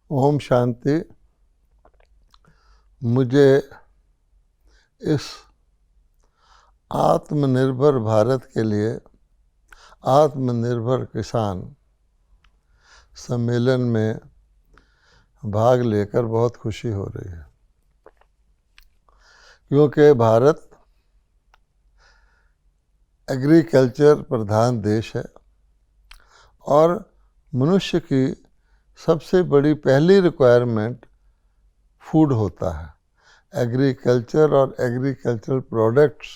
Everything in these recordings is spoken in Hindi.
ओम शांति। मुझे इस आत्मनिर्भर भारत के लिए आत्मनिर्भर किसान सम्मेलन में भाग लेकर बहुत खुशी हो रही है, क्योंकि भारत एग्रीकल्चर प्रधान देश है और मनुष्य की सबसे बड़ी पहली रिक्वायरमेंट फूड होता है। एग्रीकल्चर और एग्रीकल्चरल प्रोडक्ट्स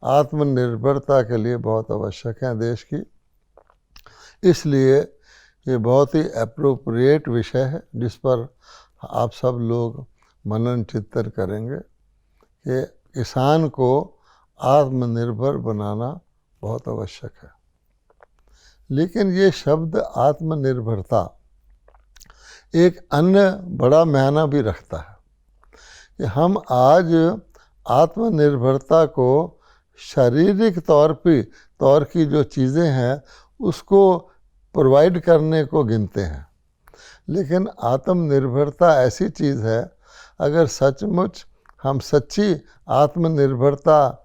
आत्मनिर्भरता के लिए बहुत आवश्यक हैं देश की। इसलिए ये बहुत ही एप्रोप्रिएट विषय है जिस पर आप सब लोग मनन चिंतन करेंगे कि किसान को आत्मनिर्भर बनाना बहुत आवश्यक है। लेकिन ये शब्द आत्मनिर्भरता एक अन्य बड़ा मायना भी रखता है कि हम आज आत्मनिर्भरता को शारीरिक तौर की जो चीज़ें हैं उसको प्रोवाइड करने को गिनते हैं, लेकिन आत्मनिर्भरता ऐसी चीज़ है, अगर सचमुच हम सच्ची आत्मनिर्भरता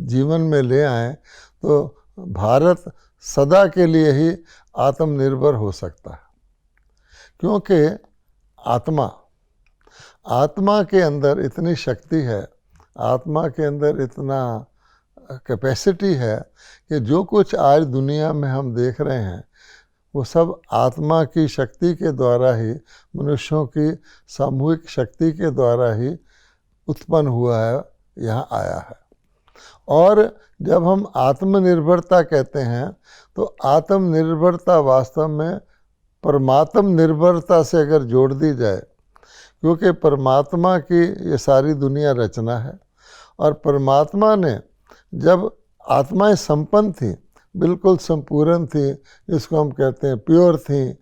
जीवन में ले आएं तो भारत सदा के लिए ही आत्मनिर्भर हो सकता है। क्योंकि आत्मा के अंदर इतनी शक्ति है, आत्मा के अंदर इतना कैपेसिटी है कि जो कुछ आज दुनिया में हम देख रहे हैं वो सब आत्मा की शक्ति के द्वारा ही, मनुष्यों की सामूहिक शक्ति के द्वारा ही उत्पन्न हुआ है, यहाँ आया है। और जब हम आत्मनिर्भरता कहते हैं तो आत्मनिर्भरता वास्तव में परमात्म निर्भरता से अगर जोड़ दी जाए, क्योंकि परमात्मा की ये सारी दुनिया रचना है और परमात्मा ने जब आत्माएं संपन्न थी, बिल्कुल संपूर्ण थी, जिसको हम कहते हैं प्योर थी,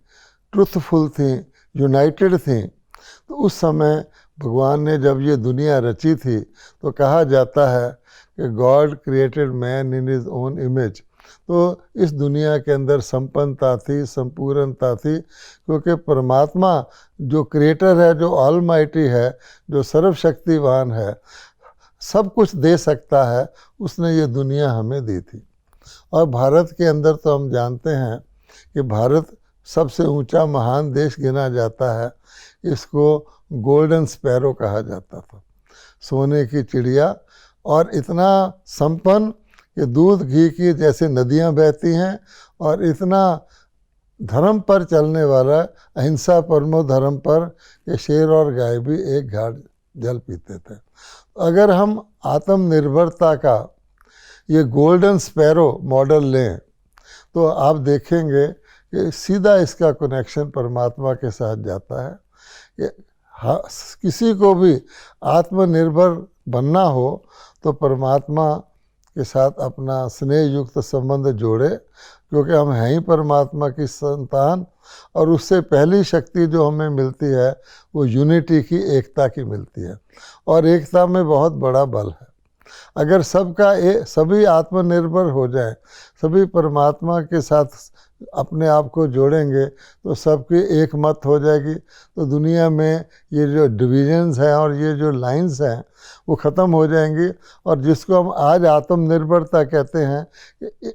ट्रुथफुल थी, यूनाइटेड थी, तो उस समय भगवान ने जब ये दुनिया रची थी तो कहा जाता है कि God created man in his own image. तो इस दुनिया के अंदर संपन्नता थी, संपूर्णता थी, क्योंकि परमात्मा जो क्रिएटर है, जो ऑलमाइटी है, जो सर्वशक्तिवान है, सब कुछ दे सकता है, उसने ये दुनिया हमें दी थी। और भारत के अंदर तो हम जानते हैं कि भारत सबसे ऊंचा महान देश गिना जाता है। इसको गोल्डन स्पैरो कहा जाता था, सोने की चिड़िया, और इतना संपन्न कि दूध घी की जैसे नदियां बहती हैं, और इतना धर्म पर चलने वाला, अहिंसा परमो धर्म पर, कि शेर और गाय भी एक घाट जल पीते थे। अगर हम आत्मनिर्भरता का ये गोल्डन स्पैरो मॉडल लें तो आप देखेंगे कि सीधा इसका कनेक्शन परमात्मा के साथ जाता है कि किसी को भी आत्मनिर्भर बनना हो तो परमात्मा के साथ अपना स्नेह युक्त संबंध जोड़े, क्योंकि हम हैं ही परमात्मा की संतान। और उससे पहली शक्ति जो हमें मिलती है वो यूनिटी की, एकता की मिलती है, और एकता में बहुत बड़ा बल है। अगर सभी आत्मनिर्भर हो जाए, सभी परमात्मा के साथ अपने आप को जोड़ेंगे तो सबकी एक मत हो जाएगी, तो दुनिया में ये जो डिविजन्स हैं और ये जो लाइंस हैं वो ख़त्म हो जाएंगी। और जिसको हम आज आत्मनिर्भरता कहते हैं,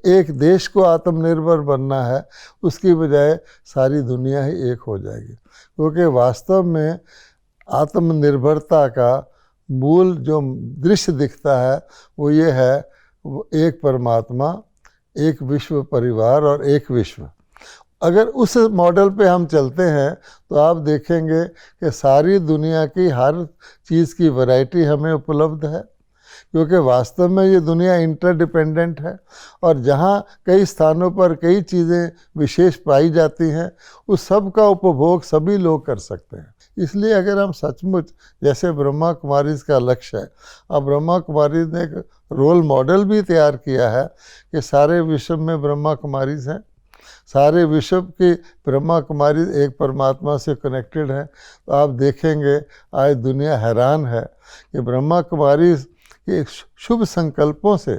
एक देश को आत्मनिर्भर बनना है, उसकी बजाय सारी दुनिया ही एक हो जाएगी। क्योंकि वास्तव में आत्मनिर्भरता का मूल जो दृश्य दिखता है वो ये है, वो एक परमात्मा, एक विश्व परिवार और एक विश्व। अगर उस मॉडल पे हम चलते हैं तो आप देखेंगे कि सारी दुनिया की हर चीज़ की वैरायटी हमें उपलब्ध है, क्योंकि वास्तव में ये दुनिया इंटरडिपेंडेंट है, और जहाँ कई स्थानों पर कई चीज़ें विशेष पाई जाती हैं उस सब का उपभोग सभी लोग कर सकते हैं। इसलिए अगर हम सचमुच, जैसे ब्रह्मा कुमारीज़ का लक्ष्य है, अब ब्रह्मा कुमारीज़ ने एक रोल मॉडल भी तैयार किया है कि सारे विश्व में ब्रह्मा कुमारीज़ हैं, सारे विश्व की ब्रह्मा कुमारी एक परमात्मा से कनेक्टेड है। तो आप देखेंगे आज दुनिया हैरान है कि ब्रह्मा कुमारी के शुभ संकल्पों से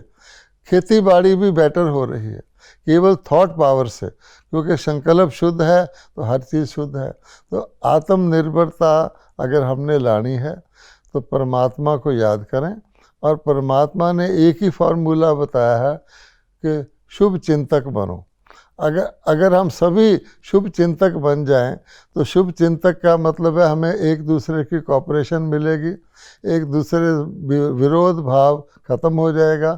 खेती बाड़ी भी बेटर हो रही है, केवल थॉट पावर से, क्योंकि संकल्प शुद्ध है तो हर चीज़ शुद्ध है। तो आत्मनिर्भरता अगर हमने लानी है तो परमात्मा को याद करें, और परमात्मा ने एक ही फार्मूला बताया है कि शुभ चिंतक बनो। अगर हम सभी शुभ चिंतक बन जाएं तो शुभ चिंतक का मतलब है हमें एक दूसरे की कॉपरेशन मिलेगी, एक दूसरे विरोध भाव खत्म हो जाएगा,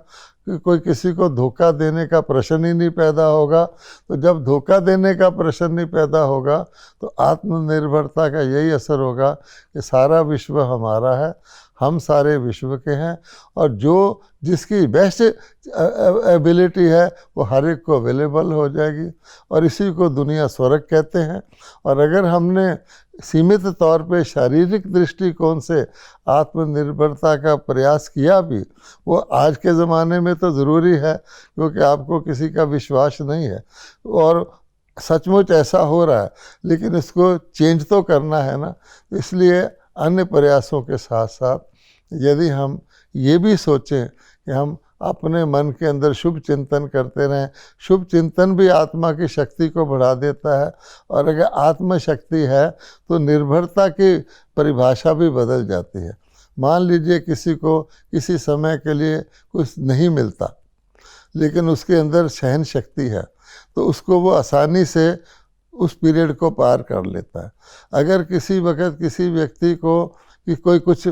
कि कोई किसी को धोखा देने का प्रश्न ही नहीं पैदा होगा। तो जब धोखा देने का प्रश्न नहीं पैदा होगा तो आत्मनिर्भरता का यही असर होगा कि सारा विश्व हमारा है, हम सारे विश्व के हैं, और जो जिसकी बेस्ट एबिलिटी है वो हर एक को अवेलेबल हो जाएगी, और इसी को दुनिया स्वर्ग कहते हैं। और अगर हमने सीमित तौर पे शारीरिक दृष्टिकोण से आत्मनिर्भरता का प्रयास किया भी, वो आज के ज़माने में तो ज़रूरी है, क्योंकि आपको किसी का विश्वास नहीं है और सचमुच ऐसा हो रहा है, लेकिन इसको चेंज तो करना है ना। इसलिए अन्य प्रयासों के साथ साथ यदि हम ये भी सोचें कि हम अपने मन के अंदर शुभ चिंतन करते रहें, शुभ चिंतन भी आत्मा की शक्ति को बढ़ा देता है, और अगर आत्म शक्ति है तो निर्भरता की परिभाषा भी बदल जाती है। मान लीजिए किसी को किसी समय के लिए कुछ नहीं मिलता, लेकिन उसके अंदर सहन शक्ति है, तो उसको वो आसानी से उस पीरियड को पार कर लेता है। अगर किसी वक्त किसी व्यक्ति को कि कोई कुछ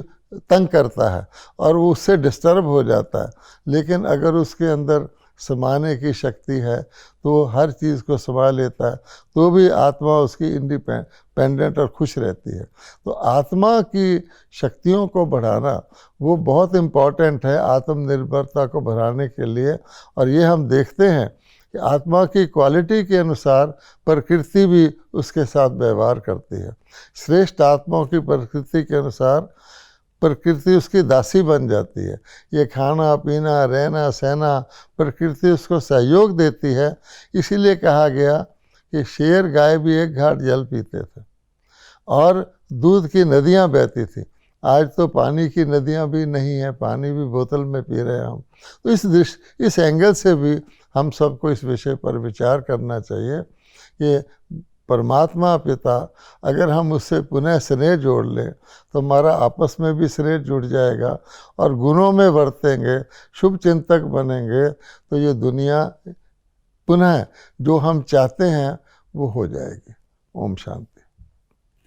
तंग करता है और वो उससे डिस्टर्ब हो जाता है, लेकिन अगर उसके अंदर समाने की शक्ति है तो वो हर चीज़ को संभाल लेता है, तो भी आत्मा उसकी इंडिपेंडेंट और खुश रहती है। तो आत्मा की शक्तियों को बढ़ाना वो बहुत इम्पॉर्टेंट है आत्मनिर्भरता को बढ़ाने के लिए। और ये हम देखते हैं कि आत्मा की क्वालिटी के अनुसार प्रकृति भी उसके साथ व्यवहार करती है। श्रेष्ठ आत्माओं की प्रकृति के अनुसार प्रकृति उसकी दासी बन जाती है। ये खाना पीना रहना सहना प्रकृति उसको सहयोग देती है। इसीलिए कहा गया कि शेर गाय भी एक घाट जल पीते थे और दूध की नदियाँ बहती थी। आज तो पानी की नदियाँ भी नहीं है, पानी भी बोतल में पी रहे हैं हम। तो इस एंगल से भी हम सबको इस विषय पर विचार करना चाहिए कि परमात्मा पिता अगर हम उससे पुनः स्नेह जोड़ लें तो हमारा आपस में भी स्नेह जुड़ जाएगा, और गुणों में बरतेंगे, शुभ चिंतक बनेंगे, तो ये दुनिया पुनः जो हम चाहते हैं वो हो जाएगी। ओम शांति।